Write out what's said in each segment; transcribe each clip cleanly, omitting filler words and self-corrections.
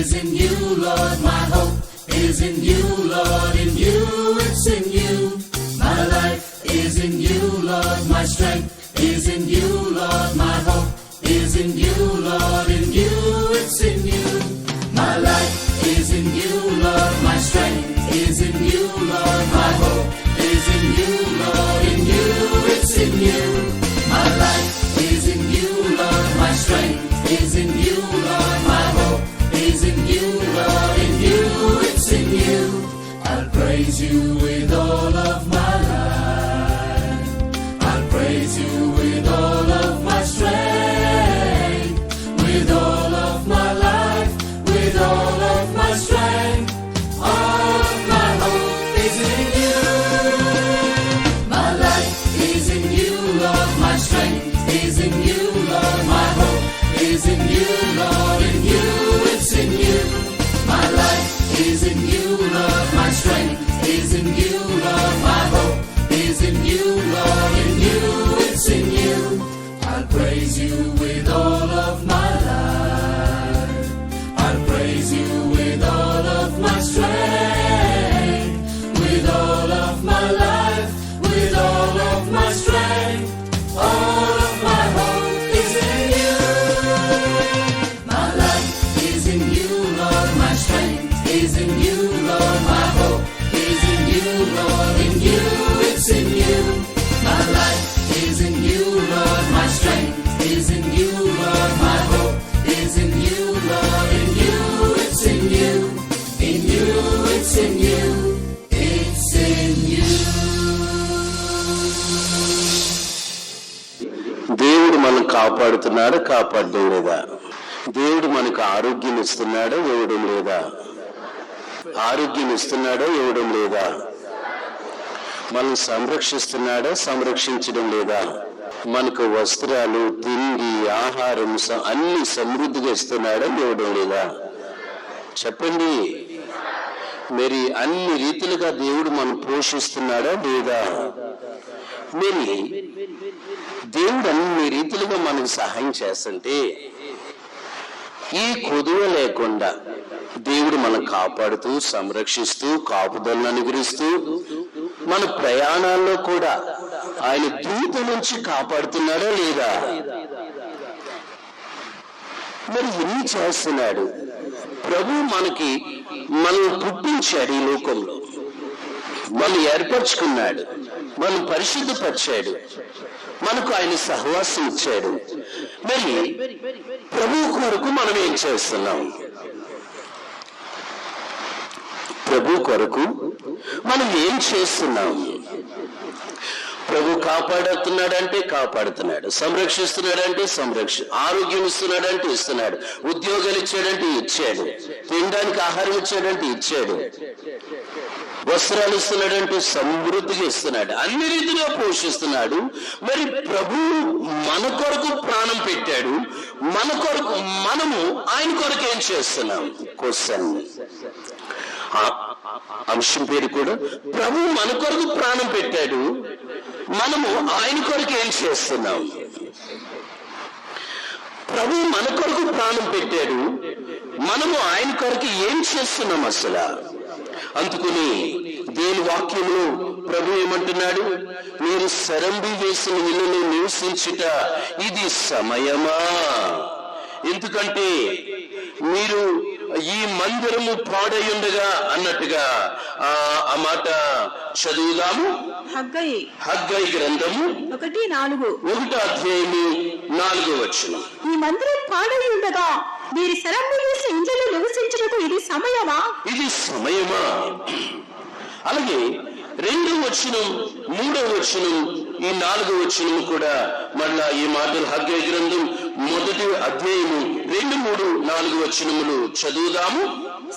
is in you, Lord. My hope is in you, Lord. In you, it's in you. My life is in you, Lord. My strength is in you, Lord. My hope is in you, Lord. In you, it's in you. My life is in you, Lord. My strength is in you, Lord. My hope is in you, Lord. In you, it's in you. My life is in you, Lord. My strength is in you, Lord. My hope is in you, Lord. In you, it's in you. I'll praise you with all of my life. I'll praise you with all of my strength. With all of my life. With all of my strength. All of my hope is in you. My life is in you, Lord. My strength is in you, Lord. My hope is in you, Lord. In you, it's in you. My life is in you, Lord. My strength is in you, Lord. My hope is in you, Lord. In you, it's in you. I'll praise you with all of my life. I'll praise you with all of my strength. With all of my life. With all of my strength. All of my hope is in you. My life is in you, Lord. My strength is in you, Lord. My hope is in you, Lord. In you, it's in you. My life is in you, Lord. My strength is in you, Lord. My hope is in you, Lord. In you, it's in you. In you, it's in you. It's in you. దేవుడు మనం కాపాడుతున్నాడా, కాపాడడం లేదా? దేవుడు మనకు ఆరోగ్యం ఇస్తున్నాడా, ఇవ్వడం లేదా? ఆరోగ్యం ఇస్తున్నాడా, ఇవ్వడం లేదా? మనం సంరక్షిస్తున్నాడా, సంరక్షించడం లేదా? మనకు వస్త్రాలు, తిండి, ఆహారం అన్ని సమృద్ధిగా ఇస్తున్నాడా, ఇవ్వడం లేదా? చెప్పండి. మరి అన్ని రీతిలుగా దేవుడు మనం పోషిస్తున్నాడా లేదా? మరి దేవుడు అన్ని రీతిలుగా మనకు సహాయం చేస్తుంటే ఈ కొదువ లేకుండా దేవుడు మనం కాపాడుతూ, సంరక్షిస్తూ, కాపుదలను అనుగ్రహిస్తూ, మన ప్రయాణాల్లో కూడా ఆయన దూత నుంచి కాపాడుతున్నాడా లేదా? మరి ఎన్ని చేస్తున్నాడు ప్రభు? మనం పుట్టించాడు, ఈ లోకంలో మనం ఏర్పరచుకున్నాడు, మనం పరిశుద్ధపరిచాడు, మనకు ఆయన సహవాసం ఇచ్చాడు. మరి ప్రభు కొరకు మనం ఏం చేస్తున్నాం? ప్రభు కొరకు మనం ఏం చేస్తున్నాం? ప్రభు కాపాడుతున్నాడంటే కాపాడుతున్నాడు, సంరక్షిస్తున్నాడంటే ఆరోగ్యం ఇస్తున్నాడంటే ఇస్తున్నాడు, ఉద్యోగాలు ఇచ్చాడంటే ఇచ్చాడు, తినడానికి ఆహారం ఇచ్చాడంటే ఇచ్చాడు, వస్త్రాలు ఇస్తున్నాడంటే సమృద్ధిగా ఇస్తున్నాడు, అన్ని రీతిగా పోషిస్తున్నాడు. మరి ప్రభు మన కొరకు ప్రాణం పెట్టాడు, మన కొరకు మనము ఆయన కొరకు ఏం చేస్తున్నాం? క్వశ్చన్. అంశం పేరు కూడా ప్రభు మన కొరకు ప్రాణం పెట్టాడు, మనము ఆయన కొరకు ఏం చేస్తున్నాం? ప్రభు మన కొరకు ప్రాణం పెట్టాడు, మనము ఆయన కొరకు ఏం చేస్తున్నాం అసలు? అందుకుని దేని వాక్యంలో ప్రభు ఏమంటున్నాడు? మీరు సరంబి వేసిన ఇళ్ళలో నివసించుట ఇది సమయమా? ఎందుకంటే మీరు ఈ మందిరము పాడై ఉండగా అన్నట్టుగా ఆ మాట చదువుదాము. హగ్గై గ్రంథము 1వ అధ్యాయము 4వ వచనం. ఈ మందిరం పాడై ఉండగా మీరు సరంబి వేసిన ఇండ్లలో నివసించుటకు ఇది సమయమా? ఇది సమయమా? అలాగే 2వ వచనం, 3వ వచనం, ఈ 4వ వచనం కూడా మళ్ళా ఈ మాటలు హగ్గై గ్రంథం 1వ అధ్యాయము 2, 3, 4 వచనములు చదువుదాము.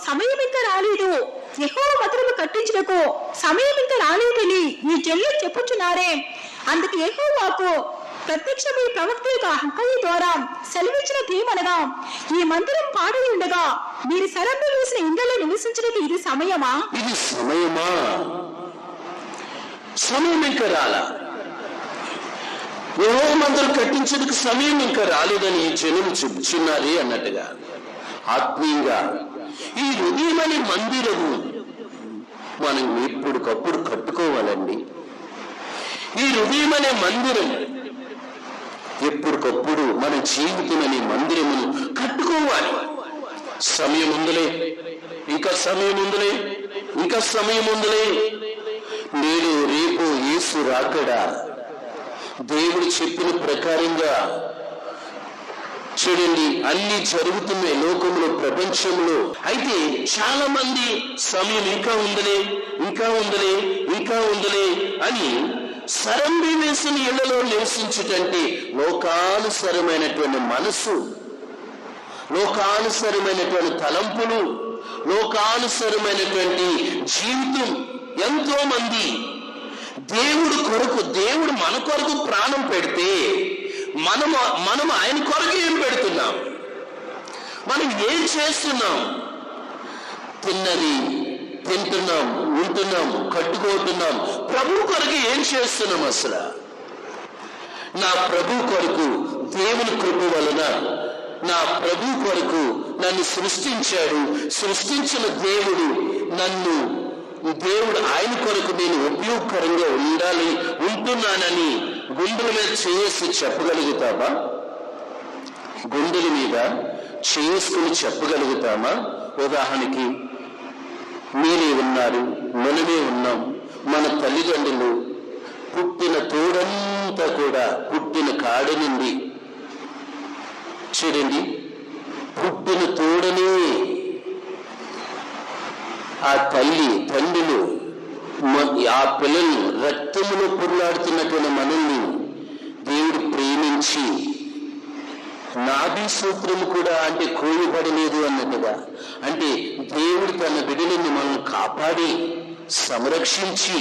సమయం ఇంకా రాలేదు, యెహోవా మందిరము కట్టించుటకు సమయం ఇంకా రాలేదని ఈ జనులు చెప్పుచున్నారే. అందుకు యెహోవాకు ప్రత్యక్షమై ప్రవక్త హగ్గయి ద్వారా సెలవిచ్చినదేమనగా, ఈ మందిరం పాడై ఉండగా మీరు సరంబి వేసిన ఇండ్లలో నివసించడానికి ఇది సమయమా? ఇది సమయమా? సమయం ఇంకా రాలా. యెహోవా మందిరం కట్టించేందుకు సమయం ఇంకా రాలేదని ఈ జనులు చెబుతున్నారు అన్నట్టుగా ఆత్మీయంగా ఈ హృదయం అనే మందిరము మనం ఎప్పటికప్పుడు కట్టుకోవాలండి. ఈ హృదయం అనే మందిరం ఎప్పటికప్పుడు మన జీవితం అనే మందిరమును కట్టుకోవాలి. సమయం ఉందిలే, ఇంకా సమయం ఉందిలే, ఇంకా సమయం ఉందిలే. నేడు రేపు యేసు రాకడా దేవుడు చెప్పిన ప్రకారంగా చూడండి అన్ని జరుగుతున్నాయి లోకంలో, ప్రపంచంలో. అయితే చాలా మంది సమయం ఇంకా ఉందలే, ఇంకా ఉందలే, ఇంకా ఉందలే అని సరంబి వేసిన ఇళ్లలో నివసించుటంటే లోకానుసరమైనటువంటి మనసు, లోకానుసరమైనటువంటి తలంపులు, లోకానుసరమైనటువంటి జీవితం. ఎంతో మంది దేవుడు మన కొరకు ప్రాణం పెడితే మనం ఆయన కొరకు ఏం పెడుతున్నాం? మనం ఏం చేస్తున్నాం? తిన్నది తింటున్నాం, ఉంటున్నాం, కట్టుకుంటున్నాం. ప్రభు కొరకు ఏం చేస్తున్నాం? అసలు నా ప్రభు కొరకు దేవుని కృప వలన నా ప్రభు కొరకు నన్ను సృష్టించాడు. సృష్టించిన దేవుడు ఆయన కొరకు నేను ఉపయోగకరంగా ఉంటున్నానని గుండెల మీద చేసి చెప్పగలుగుతామా? గుండెల మీద చేసుకుని చెప్పగలుగుతామా? ఉదాహరణకి మీరే ఉన్నారు, మనమే ఉన్నాం. మన తల్లిదండ్రులు పుట్టిన తోడంతా కూడా పుట్టిన కాడి నుండి చూడండి, పుట్టిన తోడనే ఆ తండ్రులు ఆ పిల్లల్ని రక్తములో పొరులాడుతున్నటువంటి మనల్ని దేవుడు ప్రేమించి నాభి సూత్రము కూడా అంటే కోయబడలేదు అన్నట్టుగా, అంటే దేవుడు తన బిడ్డలను మనల్ని కాపాడి సంరక్షించి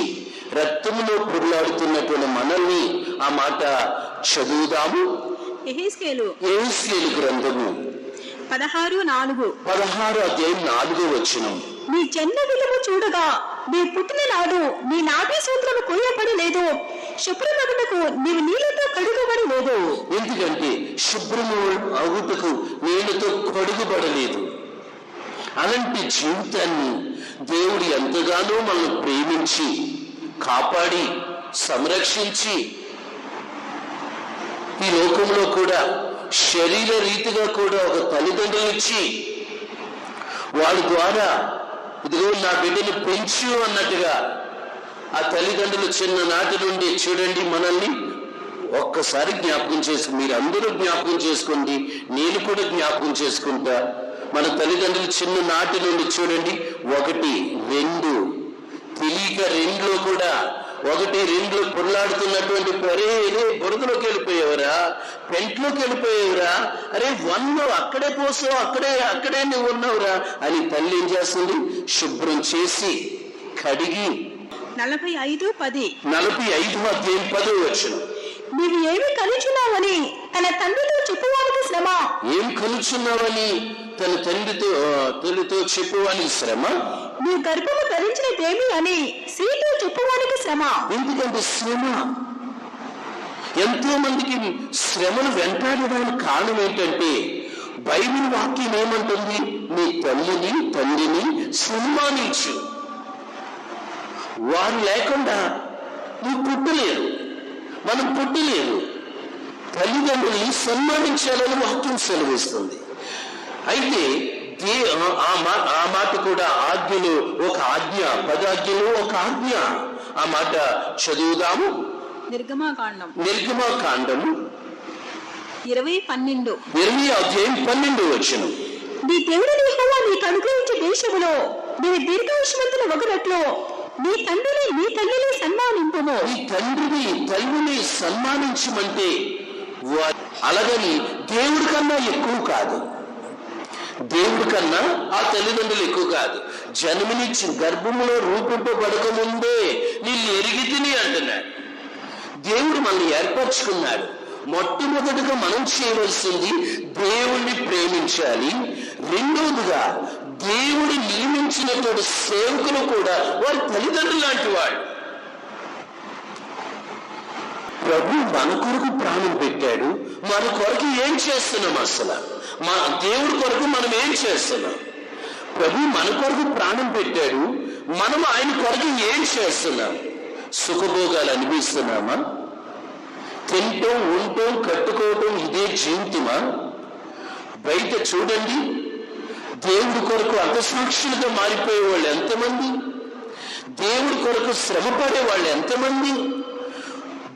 రక్తములో పొరులాడుతున్నటువంటి మనల్ని ఆ మాట చదువుదాము. యెహెజ్కేలు గ్రంథము 16 అధ్యాయం 4వ వచనం. నీ జన్మ దినము చూడగా నీ పుట్టిన నాడు నీ నాభి సూత్రము కొయ్యబడలేదు, శుభ్రమగుటకు నీవు నీళ్లతో కడుగబడలేదు. ఎందుకంటే శుభ్రము అగుటకు నీళ్లతో కడుగబడలేదు. అలాంటి జీవితాన్ని దేవుడు ఎంతగానో మనల్ని ప్రేమించి కాపాడి సంరక్షించి ఈ లోకంలో కూడా శరీర రీతిగా కూడా ఒక తల్లిదండ్రులు ఇచ్చి వాళ్ళ ద్వారా ఇదిగో నా బిడ్డను పెంచు అన్నట్టుగా ఆ తల్లిదండ్రులు చిన్ననాటి నుండి చూడండి మనల్ని ఒక్కసారి జ్ఞాపకం చేసుకుని మీరు అందరూ జ్ఞాపకం చేసుకోండి, నేను కూడా జ్ఞాపకం చేసుకుంటా. మన తల్లిదండ్రులు చిన్ననాటి నుండి చూడండి 1, 2 తెలియక 2లో కూడా 1, 2 పొరలాడుతున్నటువంటి బురదలోకి వెళ్ళిపోయేవరా, పెంట్లోకి వెళ్ళిపోయేవరా, అరే 1లో అక్కడే పోసో అక్కడే నువ్వు ఉన్నావురా అని తల్లి ఏం చేస్తుంది? శుభ్రం చేసి కడిగి 45 అధ్యాయం 10వ వచనం. నీవు ఏమి కలుచున్నావని తన తండ్రితో చెప్పువానికి శ్రమ. ఏం కలుచున్నావని తన తల్లితో చెప్పువానికి శ్రమ. నీ గర్భము ధరించినదేమి అని స్త్రీతో చెప్పువానికి శ్రమ. ఎందుకంటే శ్రమ ఎంతో మందికి శ్రమను వెంటాడడానికి కారణం ఏంటంటే బైబిల్ వాక్యం ఏమంటుంది? నీ తల్లిని తండ్రిని సన్మానించు, వారు లేకుండా నువ్వు పుట్టలేరు, మనం పుట్టలేరు. తల్లిదండ్రుల్ని సన్మానించాలని వాక్యం సెలవిస్తుంది. అయితే ఆ మాట కూడా ఆజ్ఞలు ఒక ఆజ్ఞ, 10 ఆజ్ఞలు ఒక ఆజ్ఞ. ఆ మాట చదువుదాము. నిర్గమాకాండము 20 అధ్యాయం 12వ వచనం. నీ దేవుడైన యెహోవా నీకు అనుగ్రహించే దేశములో నీవు దీర్ఘాయుష్మంతులు వగునట్లు నీ తండ్రిని నీ తల్లిని సన్మానింపుము. నీ తండ్రిని తల్లిని సన్మానించమంటే అలాగని దేవుడి కన్నా ఎక్కువ కాదు, దేవుడి కన్నా ఆ తల్లిదండ్రులు ఎక్కువ కాదు. జన్మనిచ్చి గర్భములో రూపింపబడక ముందే నిన్ను ఎరిగి తిని అంటున్నాడు. దేవుడు మనల్ని ఏర్పరచుకున్నాడు. మొట్టమొదటిగా మనం చేయవలసింది దేవుణ్ణి ప్రేమించాలి. రెండవదిగా దేవుడు నియమించినటువంటి సేవకులు కూడా వారి తల్లిదండ్రులు లాంటి వాడు. ప్రభు మన కొరకు ప్రాణం పెట్టాడు, మన కొరకు ఏం చేస్తున్నాం? అసలు మా దేవుడి కొరకు మనం ఏం చేస్తున్నాం? ప్రభు మన కొరకు ప్రాణం పెట్టాడు, మనం ఆయన కొరకు ఏం చేస్తున్నాం? సుఖభోగాలు అనిపిస్తున్నామా? తింటం, ఉండటం, కట్టుకోవటం ఇదే జీవితమా? బయట చూడండి, దేవుడి కొరకు అతసాక్షులుగా మారిపోయే వాళ్ళు ఎంతమంది? దేవుడి కొరకు శ్రమ పడే వాళ్ళు ఎంతమంది?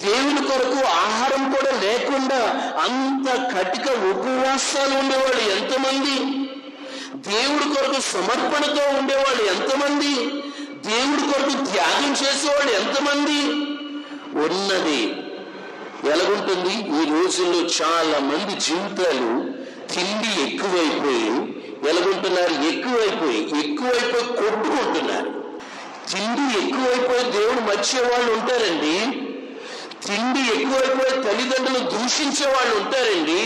దేవుని కొరకు ఆహారం కూడా లేకుండా అంత కటిక ఉపవాసాలు ఉండేవాళ్ళు ఎంతమంది? దేవుడి కొరకు సమర్పణతో ఉండేవాళ్ళు ఎంతమంది? దేవుడి కొరకు త్యాగం చేసేవాళ్ళు ఎంతమంది? ఉన్నది ఎలాగుంటుంది? ఈ రోజుల్లో చాలా మంది జీవితాలు తిండి ఎక్కువైపోయి ఎలాగుంటున్నారు? ఎక్కువైపోయి కొట్టుకుంటున్నారు. తిండి ఎక్కువైపోయి దేవుడు మర్చే వాళ్ళు ఉంటారండి. తిండి ఎక్కువైపోయి తల్లిదండ్రులు దూషించే వాళ్ళు ఉంటారండి.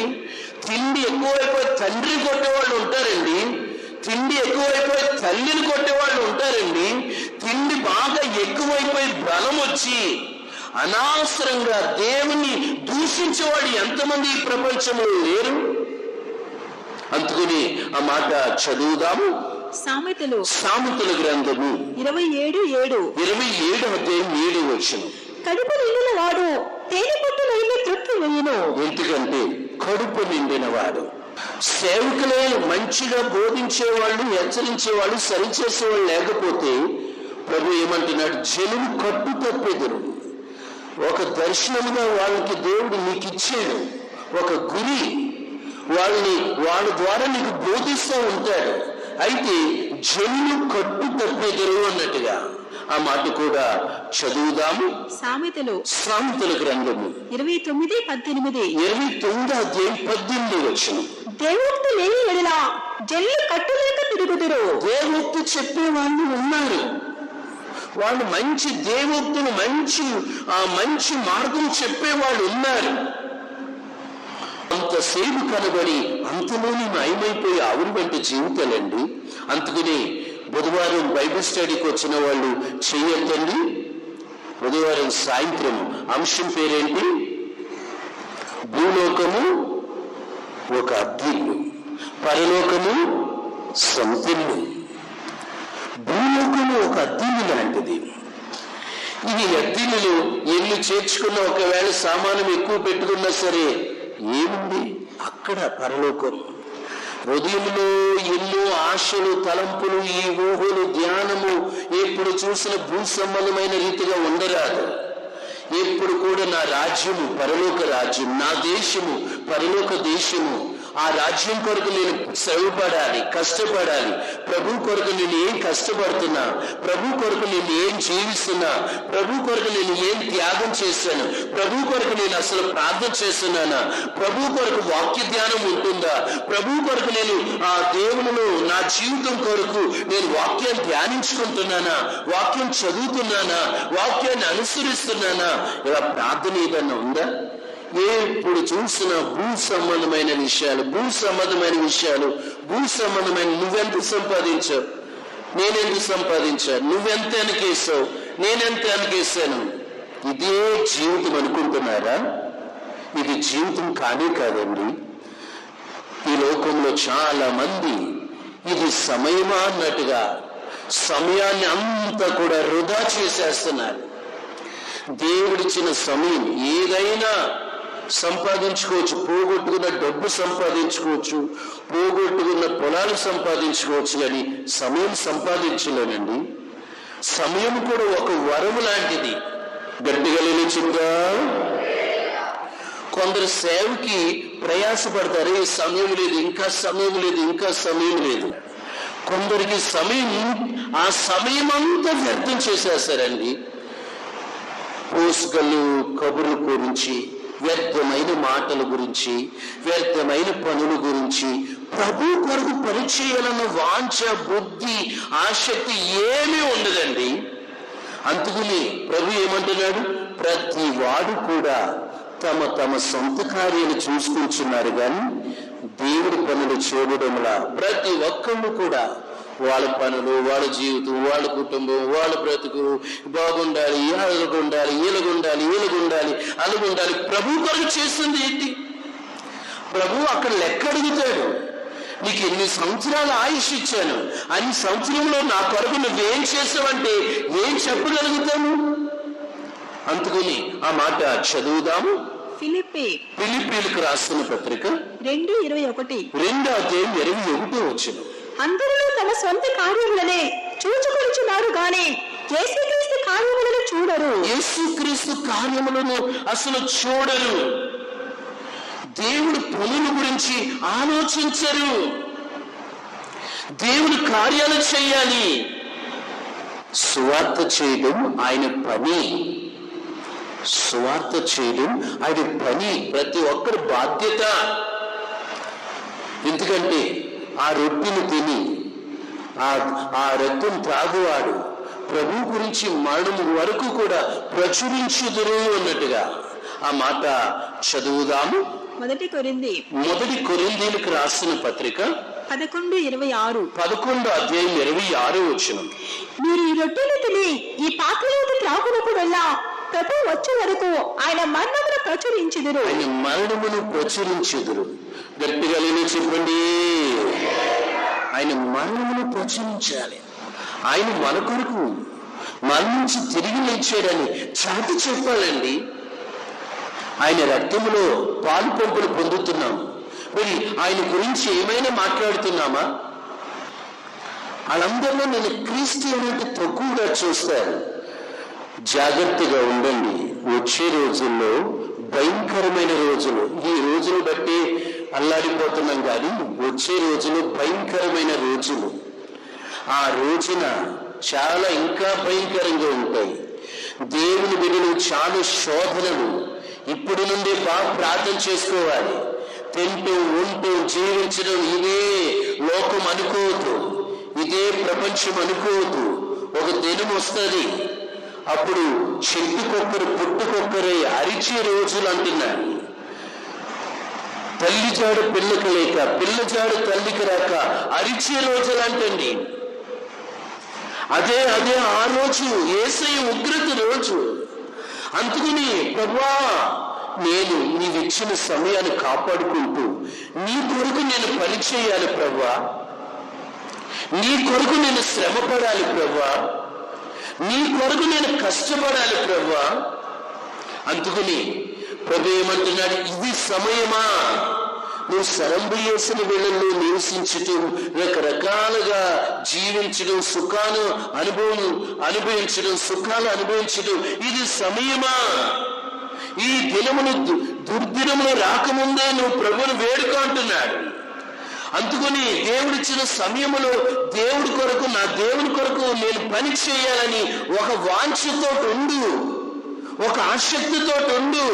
తిండి ఎక్కువైపోయి తండ్రిని కొట్టేవాళ్ళు ఉంటారండి. తిండి ఎక్కువైపోయి తల్లిని కొట్టేవాళ్ళు ఉంటారండి. తిండి బాగా ఎక్కువైపోయి బలం వచ్చి అనవసరంగా దేవుని దూషించేవాళ్ళు ఎంతమంది ఈ ప్రపంచంలో లేరు? అందుకని ఆ మాట చదువుదాము. సామెతల గ్రంథము 27 అధ్యాయం 7 వచనం. కడుపు నిండిన వాడు తేనె పట్టు నీళ్ళు తృప్తి వేయును. ఎందుకంటే కడుపు నిండిన వాడు. సేవకులే మంచిగా బోధించేవాళ్ళు, హెచ్చరించేవాళ్ళు, సరిచేసేవాళ్ళు లేకపోతే ప్రభు ఏమంటున్నాడు? జనులు కట్టు తప్పెదురు. ఒక దర్శనముగా వాళ్ళకి దేవుడు నీకు ఇచ్చాడు, ఒక గురి, వాళ్ళ ద్వారా నీకు బోధిస్తూ ఉంటాడు. అయితే జనులు కట్టు తప్పెదురు అన్నట్టుగా ఆ మాట కూడా చదువుదాము. సామెతల గ్రంథము 29 అధ్యాయం 18 వచనం. దేవుడు లేని ఎడల జనులు కట్టులేక తిరుగుదురు. దేవోక్తి చెప్పే వాళ్ళు ఉన్నారు. వాళ్ళు మంచి దేవోక్తులు, మంచి మార్గం చెప్పే వాళ్ళు ఉన్నారు. అంతసేపు కనబడి అంతలోని మాయమైపోయి ఆవులు వంటి జీవితాలండి. అందుకని బుధవారం బైబిల్ స్టడీకి వచ్చిన వాళ్ళు చెయ్యొద్దండి. బుధవారం సాయంత్రం అంశం పేరేంటి? భూలోకము ఒక అద్దిల్లు, పరలోకము సొంతిల్లు. భూలోకము ఒక అద్దిల్లు లాంటిది. ఈ అద్దిల్లులో ఎన్ని చేర్చుకున్నా, ఒకవేళ సామానం ఎక్కువ పెట్టుకున్నా సరే ఏముంది అక్కడ? పరలోకం. హృదయంలో ఎన్నో ఆశలు, తలంపులు, ఈ ఊహలు, ధ్యానము ఎప్పుడు చూసిన భూ సంబంధమైన రీతిగా ఉండరాదు. ఎప్పుడు కూడా నా రాజ్యము పరలోక రాజ్యం, నా దేశము పరలోక దేశము. ఆ రాజ్యం కొరకు నేను శ్రమపడాలి, కష్టపడాలి. ప్రభు కొరకు నేను ఏం కష్టపడుతున్నా, ప్రభు కొరకు నేను ఏం జీవిస్తున్నా, ప్రభు కొరకు నేను ఏం త్యాగం చేశాను, ప్రభు కొరకు నేను అసలు ప్రార్థన చేస్తున్నానా, ప్రభు కొరకు వాక్య ధ్యానం ఉంటుందా, ప్రభు కొరకు నేను ఆ దేవునిలో నా జీవితం కొరకు నేను వాక్యాన్ని ధ్యానించుకుంటున్నానా, వాక్యం చదువుతున్నానా, వాక్యాన్ని అనుసరిస్తున్నానా? ఇలా ప్రార్థన ఏదన్నా ఉందా? ఎప్పుడు చూసినా భూ సంబంధమైన విషయాలు, నువ్వెంత సంపాదించావు, నేనెంత సంపాదించాను, నువ్వెంత వెనకేసావు, నేనెంత వెనకేసాను. ఇదే జీవితం అనుకుంటున్నారా? ఇది జీవితం కానే కాదండి. ఈ లోకంలో చాలా మంది ఇది సమయమా అన్నట్టుగా సమయాన్ని అంతా కూడా వృధా చేసేస్తున్నారు. దేవుడిచ్చిన సమయం ఏదైనా సంపాదించుకోవచ్చు. పోగొట్టుకున్న డబ్బు సంపాదించుకోవచ్చు, పోగొట్టుకున్న పొలాలు సంపాదించుకోవచ్చు, కానీ సమయం సంపాదించలేనండి. సమయం కూడా ఒక వరము లాంటిది. గట్టిగా నిలుచుందా? కొందరు సేవకి ప్రయాసపడతారు, ఈ సమయం లేదు, ఇంకా సమయం లేదు. కొందరికి ఆ సమయం అంతా వ్యర్థం చేసేస్తారండి. పోసుకలు, కబుర్ల గురించి, వ్యర్థమైన మాటల గురించి, వ్యర్థమైన పనుల గురించి, ప్రభు కొరకు పరిచయాలన్న వాంఛ, బుద్ధి, ఆసక్తి ఏమీ ఉండదండి. అందుకని ప్రభు ఏమంటున్నాడు? ప్రతి వాడు కూడా తమ సొంత కార్యాలు చూసుకుంటున్నారు, కానీ దేవుడి పనులు చూడడంలా ప్రతి ఒక్కళ్ళు కూడా వాళ్ళ పనులు, వాళ్ళ జీవితం, వాళ్ళ కుటుంబం, వాళ్ళ బ్రతుకు బాగుండాలి, అలాగుండాలి, అలాగుండాలి. ప్రభు కొరకు చేస్తుంది ఏంటి? ప్రభు అక్కడ లెక్క అడుగుతాడు. నీకు ఎన్ని సంవత్సరాల ఆయుష్ ఇచ్చాను, అన్ని సంవత్సరంలో నా కొరకు నువ్వేం చేసావంటే ఏం చెప్పగలుగుతాను? అందుకని ఆ మాట చదువుదాము. ఫిలిప్పీలకు రాస్తున్న పత్రిక 2:21. 2:21. అందరూ తమ సొంత కార్యములనే చూచుకొనుచున్నారు గాని యేసుక్రీస్తు కార్యములను చూడరు. యేసుక్రీస్తు కార్యములను అసలు చూడరు. దేవుడి పనుల గురించి ఆలోచించరు. దేవుడి కార్యాలు చేయాలి. సువార్త చేయడం ఆయన పని. సువార్త చేయడం ఆయన పని, ప్రతి ఒక్కరి బాధ్యత. ఎందుకంటే ఆ రొట్టెను తిని ఆ రక్తం త్రాగువాడు ప్రభు గురించి మరణం వరకు కూడా ప్రచురించుదురు అన్నట్టుగా ఆ మాట చదువుదాము. 1 కొరింథీయులకు రాసిన పత్రిక 11:26. 11:26. మీరు ఈ రొట్టెను తిని ఈ పాత్రలోకి త్రాగునప్పుడల్లా ప్రభు వచ్చే వరకు ఆయన మరణమును ప్రచురించుదురు. ఆయన మరణమును ప్రచురించుదురు. గట్టిగా చెప్పండి. ఆయన మరణమును ప్రచురించాలి. ఆయన మన కొరకు మరణించి తిరిగి లేచాడని చాటి చెప్పాలండి. ఆయన రక్తములో పాలు పంపులు పొందుతున్నాం. మరి ఆయన గురించి ఏమైనా మాట్లాడుతున్నామా? వాళ్ళందరిలో నేను క్రీస్తు అంటే తక్కువగా చూస్తాను. జాగ్రత్తగా ఉండండి. వచ్చే రోజుల్లో భయంకరమైన రోజులు. ఈ రోజులు బట్టి అల్లాడిపోతున్నాం కానీ వచ్చే రోజులు భయంకరమైన రోజులు. ఆ రోజున చాలా ఇంకా భయంకరంగా ఉంటాయి. దేవుని బిడ్డలు చాలా శోధనలు ఇప్పుడు నుండి బాగా ప్రార్థన చేసుకోవాలి. తింటూ ఉంటూ జీవించడం ఇదే లోకం అనుకోవద్దు, ఇదే ప్రపంచం అనుకోవద్దు. ఒక దినం వస్తుంది, అప్పుడు చెట్టుకొక్కరు పుట్టుకొక్కరే అరిచే రోజులు అంటున్నాడు. తల్లి జాడు పిల్లకి లేక, పిల్ల జాడు తల్లికి రాక అరిచే రోజులు అంటండి. అదే ఆ రోజు యేసయ్య ఉగ్రత రోజు. అందుకని ప్రభువా, నేను నీవిచ్చిన సమయాన్ని కాపాడుకుంటూ నీ కొరకు నేను పని చేయాలి ప్రభువా, నీ కొరకు నేను శ్రమపడాలి ప్రభువా, నీ కొరకు నేను కష్టపడాలి ప్రభువా. అందుకని ప్రభు ఏమంటున్నాడు, ఇది సమయమా నువ్వు సరంబియేసిన వేళల్లో నివసించటం, రకరకాలుగా జీవించడం, సుఖాలు అనుభవించడం, సుఖాలు అనుభవించడం, ఇది సమయమా? ఈ దినమును దుర్దినములు రాకముందే నువ్వు ప్రభువును వేడుకో అంటున్నాడు. అందుకని దేవుడిచ్చిన సమయములో దేవుడి కొరకు, నా దేవుని కొరకు నేను పని చేయాలని ఒక వాంఛతో ఉండు, ఒక ఆసక్తితో ఉండు.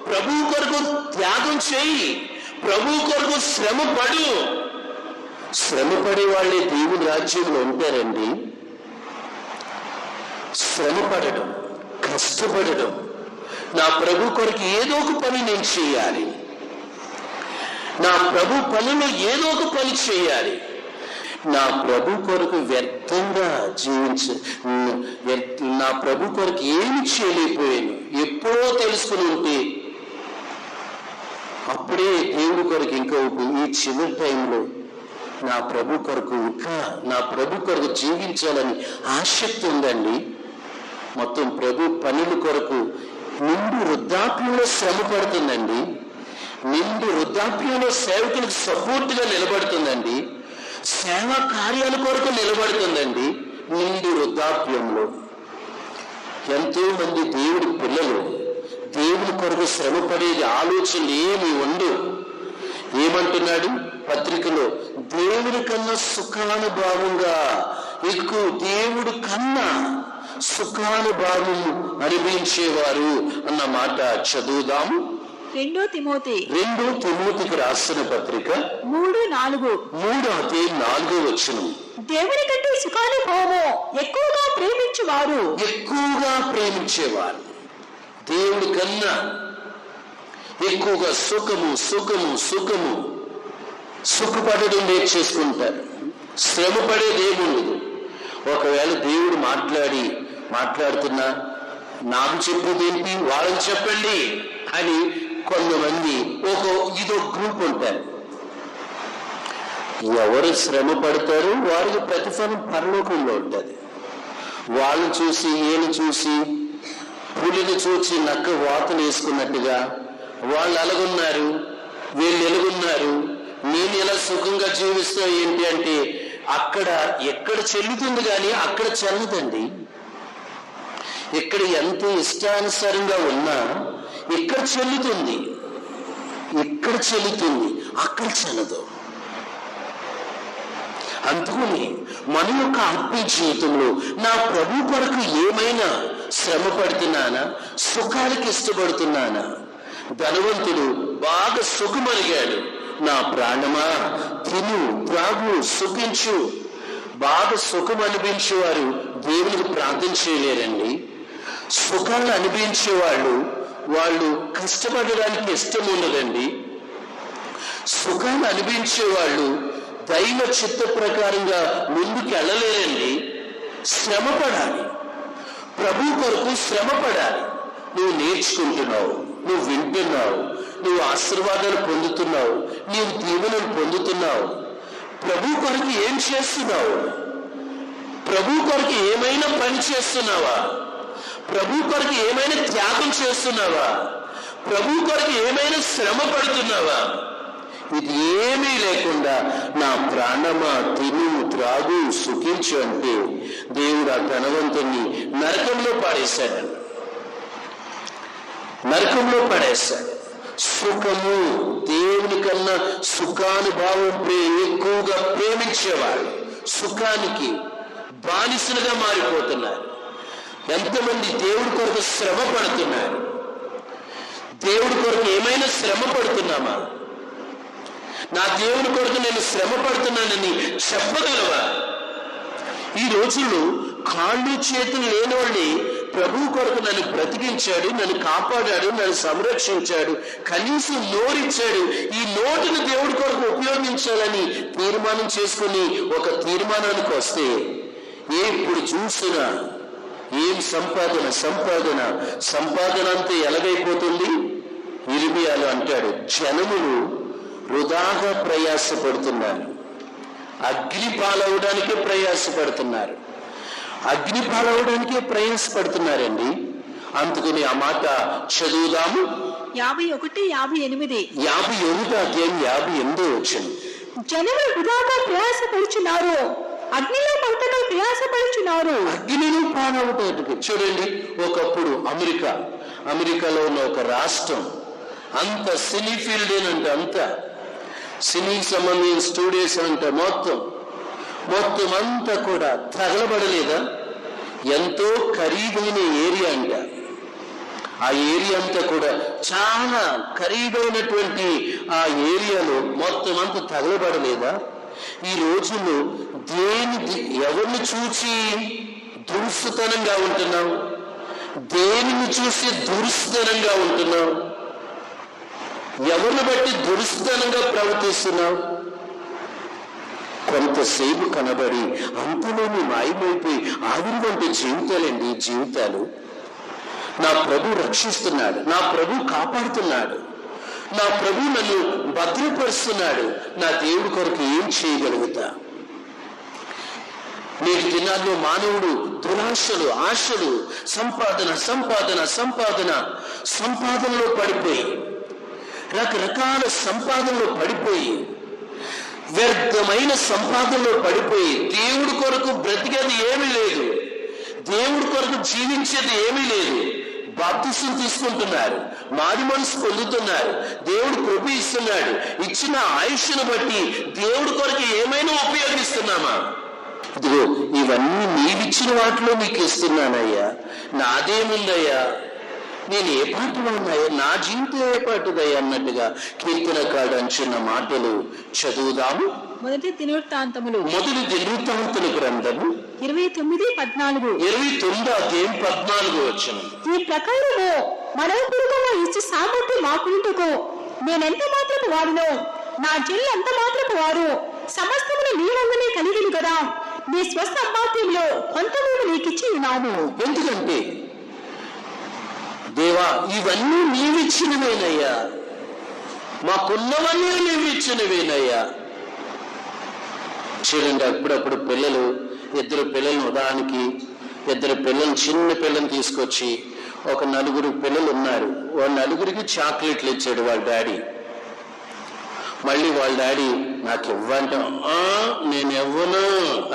ప్రభువు కొరకు త్యాగం చేయి, ప్రభువు కొరకు శ్రమపడు. శ్రమపడే వాళ్ళే దేవుని రాజ్యంలో ఉంటారండి. శ్రమపడడం, కష్టపడడం, నా ప్రభు కొరకు ఏదో ఒక పని నేను చేయాలి, నా ప్రభు పనిలో ఏదో ఒక పని చేయాలి. నా ప్రభు కొరకు వ్యర్థంగా నా ప్రభు కొరకు ఏమి చేయలేకపోయాను ఎప్పుడో తెలుసుకుని ఉంటే అప్పుడే దేవుడి కొరకు ఇంకా ఈ చివరి టైంలో నా ప్రభు కొరకు ఇంకా నా ప్రభు కొరకు జీవించాలని ఆసక్తి ఉందండి. మొత్తం ప్రభు పనుల కొరకు నిండు వృద్ధాప్యంలో శ్రమ పడుతుందండి. నిండు వృద్ధాప్యంలో సేవకులకు సపోర్ట్గా నిలబడుతుందండి. సేవా కార్యాల కొరకు నిలబడుతుందండి. నిండు వృద్ధాప్యంలో ఎంతో మంది దేవుడి పిల్లలు దేవుని కొరకు శ్రమపడేది ఆలోచన ఏమి ఉండు. ఏమంటున్నాడు పత్రికలో, దేవుడి కన్నా సుఖానుభావంగా ఎక్కువ, దేవుడి కన్నా సుఖానుభావం అనుభవించేవారు అన్న మాట చదువుదాము. 2 తిమోతికి రాసిన పత్రిక 3:4. దేవుని కంటే సుఖానుభవము ఎక్కువగా ప్రేమించేవారు, దేవుడి కన్నా ఎక్కువగా సుఖపడడం నేర్చేసుకుంటారు. శ్రమపడే దేవుడు. ఒకవేళ దేవుడు మాట్లాడుతున్నా నాకు చెప్పేదేంటి, వాళ్ళని చెప్పండి అని కొంతమంది ఇదో గ్రూప్ ఉంటారు. ఎవరు శ్రమ పడతారో వారికి ప్రతిఫలం పరలోకంలో ఉంటుంది. వాళ్ళు చూసి ఈయన చూసి పులిని చూసి నక్క వాతలు వేసుకున్నట్టుగా వాళ్ళు అలాగున్నారు, వీళ్ళు ఎలుగున్నారు, నేను ఎలా సుఖంగా జీవిస్తా ఏంటి అంటే అక్కడ ఎక్కడ చెల్లుతుంది కానీ అక్కడ చెల్లదండి. ఇక్కడ ఎంత ఇష్టానుసారంగా ఉన్నా ఇక్కడ చెల్లుతుంది, ఇక్కడ చెల్లుతుంది, అక్కడ చెల్లదు. అందుకని మన యొక్క ఆత్మీయ జీవితంలో నా ప్రభు కొరకు ఏమైనా శ్రమ పడుతున్నానా, సుఖానికి ఇష్టపడుతున్నానా? ధనవంతుడు బాగా సుఖమలిగాడు, నా ప్రాణమా తిను త్రాగు సుఖించు. బాగా సుఖం అనిపించేవారు దేవునికి ప్రార్థన చేయలేరండి. సుఖాన్ని అనిపించేవాళ్ళు వాళ్ళు కష్టపడడానికి ఇష్టం ఉండదండి. సుఖాన్ని అనిపించేవాళ్ళు దైవ చిత్త ప్రకారంగా ముందుకు వెళ్ళలేరండి. శ్రమ పడాలి, ప్రభు కొరకు శ్రమ పడాలి. నువ్వు నేర్చుకుంటున్నావు, నువ్వు వింటున్నావు, నువ్వు ఆశీర్వాదాలు పొందుతున్నావు, నీవు దీవెనలు పొందుతున్నావు. ప్రభు కొరకు ఏం చేస్తున్నావు? ప్రభు కొరకు ఏమైనా పని చేస్తున్నావా? ప్రభు కొరకు ఏమైనా త్యాగం చేస్తున్నావా? ప్రభు కొరకు ఏమైనా శ్రమ పడుతున్నావా? ఇది ఏమీ లేకుండా నా ప్రాణమా తిను త్రాగు సుఖించు అంటే దేవుడు ఆ ధనవంతుని నరకంలో పాడేశాడు, నరకంలో పడేశాడు. సుఖము దేవుని కన్నా సుఖానుభావం ఎక్కువగా ప్రేమించేవాడు సుఖానికి బానిసలుగా మారిపోతున్నారు. ఎంతమంది దేవుడి కొరకు శ్రమ పడుతున్నారు? దేవుడి కొరకు ఏమైనా శ్రమ పడుతున్నామా? నా దేవుని కొరకు నేను శ్రమ పడుతున్నానని చెప్పగలవా? ఈ రోజుల్లో కాళ్ళు చేతులు లేని వాళ్ళని ప్రభు కొరకు నన్ను బ్రతికించాడు, నన్ను కాపాడాడు, నన్ను సంరక్షించాడు, కనీసం నోరిచ్చాడు, ఈ నోటిని దేవుడి కొరకు ఉపయోగించాలని తీర్మానం చేసుకుని ఒక తీర్మానానికి వస్తే ఎప్పుడు చూసినా ఏం సంపాదన సంపాదన సంపాదన అంతా ఎలాగైపోతుంది? ఇర్మియాలో అంటాడు, జనములు వృధాగా ప్రయాసపడుతున్నారు, అగ్ని పాలవడానికే ప్రయాసపడుతున్నారు, అగ్ని పాలవడానికే ప్రయాసపడుతున్నారండి. అందుకని ఆ మాట చదువుదాము. 51:58 51 అధ్యాయం 58 వచ్చింది. జనములు వృధాగా ప్రయాసపడుచున్నారు, అగ్నిలో మంటగా ప్రయాసపడుచున్నారు. అగ్నిలో పాలవటానికి చూడండి. ఒకప్పుడు అమెరికాలో ఉన్న ఒక రాష్ట్రం అంత సినీ ఫీల్డ్ ఏనంటే అంతా సినీకి సంబంధించిన స్టూడియోస్ అంటే మొత్తం అంతా కూడా తగలబడలేదా? ఎంతో ఖరీదైన ఏరియా అంట. ఆ ఏరియా అంతా కూడా చాలా ఖరీదైనటువంటి ఆ ఏరియాలో మొత్తం అంతా తగలబడలేదా? ఈ రోజుల్లో ఎవరిని చూసి దురుసుతనంగా ఉంటున్నావు? దేనిని చూసి దురుసుతనంగా ఉంటున్నావు? ఎవరిని బట్టి దురుసుతనంగా ప్రవర్తిస్తున్నావు? కొంతసేపు కనబడి అంతలోని మాయమైపోయి ఆవిరి వంటి జీవితాలండి జీవితాలు. నా ప్రభు రక్షిస్తున్నాడు, నా ప్రభు కాపాడుతున్నాడు, నా ప్రభు నన్ను భద్రపరుస్తున్నాడు, నా దేవుడి కొరకు ఏం చేయగలుగుతా? నేటి దినాల్లో మానవుడు దురాశలు ఆశలు సంపాదన సంపాదన సంపాదన సంపాదనలో పడిపోయి రకరకాల సంపాదనలో పడిపోయి వ్యర్థమైన సంపాదనలో పడిపోయి దేవుడి కొరకు బ్రతికేది ఏమీ లేదు, దేవుడి కొరకు జీవించేది ఏమీ లేదు. బాప్తిసం తీసుకుంటున్నారు, మాది మనసు పొందుతున్నారు, దేవుడు కృప ఇస్తున్నాడు, ఇచ్చిన ఆయుష్ను బట్టి దేవుడి కొరకు ఏమైనా ఉపయోగిస్తున్నామా? ఇదిగో ఇవన్నీ నీవిచ్చిన వాటిలో నీకు ఇస్తున్నానయ్యా, నాదేముందయ్యా, నేను ఏ పాటలో ఉన్నాయో, నా జీవితం ఏ పాటదయ్యా అన్నట్టుగా కీర్తనకాడు అంచున్న మాటలు చదువుదాము. మొదటి దినవృత్తాంతములు గ్రంథము 29 అధ్యాయం 14 వచనం. ఈ ప్రకారము మనోపూర్వకంగా ఇచ్చే సామర్థ్యం మాకుంటుకు నేనెంత మాత్రపు వాడును, నా చెల్లి అంత మాత్రపు వారు సమస్తమును నీ వందనే కలిగిను కదా, నీ స్వస్థ సంపాద్యంలో కొంత నీకిచ్చి ఉన్నాను. ఎందుకంటే దేవా ఇవన్నీ నీవిచ్చినవేనయ్యా, మాకున్నవన్నీ నీవిచ్చినవేనయ్యా. చూడండి, అప్పుడప్పుడు పిల్లలు, ఇద్దరు పిల్లలను, ఉదాహరణకి ఇద్దరు పిల్లలు, చిన్న పిల్లల్ని తీసుకొచ్చి, ఒక నలుగురు పిల్లలు ఉన్నారు, నలుగురికి చాక్లెట్లు ఇచ్చాడు వాళ్ళ డాడీ. మళ్ళీ వాళ్ళ డాడీ నాకు ఇవ్వంటే, నేను ఇవ్వను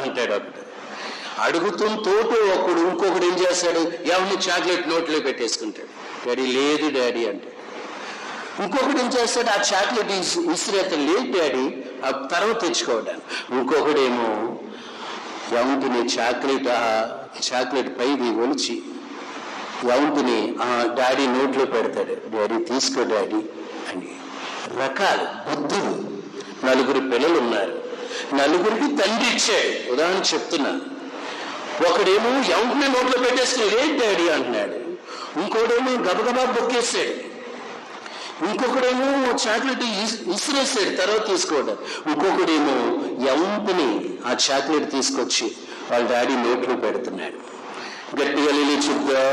అంటాడు. ఒకడు అడుగుతుంతో ఒకడు ఇంకొకడు ఏం చేస్తాడు, ఎవరిని చాక్లెట్ నోట్లో పెట్టేసుకుంటాడు. డాడీ లేదు డాడీ అంటే. ఇంకొకడు ఏం చేస్తాడు, ఆ చాక్లెట్ ఇసిరేత, లేదు డాడీ, ఆ తర్వాత తెచ్చుకోవడానికి. ఇంకొకడేమో ఎవంటిని చాక్లెట్ పైది ఒలిచి ఎవంటిని డాడీ నోట్లో పెడతాడు. డాడీ తీసుకో డాడీ అని. రకాలు బుద్ధులు. నలుగురు పిల్లలు ఉన్నారు, నలుగురికి తండ్రి ఇచ్చాడు. ఉదాహరణ చెప్తున్నాను. ఒకడేమో ఎవంటిని నోట్లో పెట్టేస్తే లేదు డాడీ అంటున్నాడు. ఇంకోడేమో గబగబా బొక్కేస్తాడు. ఇంకొకడేమో చాక్లెట్ ఇసిరేసాడు, తర్వాత తీసుకోవడం. ఇంకొకడేమో ఎవంటిని ఆ చాక్లెట్ తీసుకొచ్చి వాళ్ళ డాడీ నోట్లో పెడుతున్నాడు. గట్టిగా చూద్దా.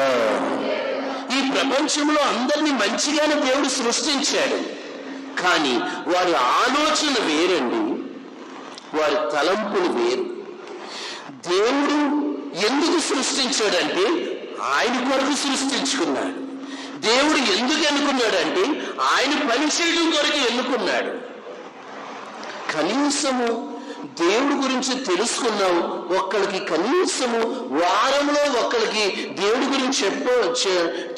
ఈ ప్రపంచంలో అందరినీ మంచిగానే దేవుడు సృష్టించాడు, కానీ వారి ఆలోచన వేరండి, వారి తలంపులు వేరు. దేవుడు ఎందుకు సృష్టించాడంటే ఆయన కొరకు సృష్టించుకున్నాడు. దేవుడు ఎందుకు ఎన్నుకున్నాడంటే ఆయన పని చేయడం కొరకు ఎన్నుకున్నాడు. కనీసము దేవుడి గురించి తెలుసుకున్నావు, ఒక్కడికి కనీసము వారంలో ఒక్కడికి దేవుడి గురించి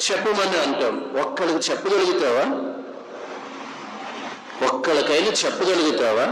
చెప్పమని అంటాం. ఒక్కడికి చెప్పగలుగుతావా? ఒక్కడికైనా చెప్పగలుగుతావా?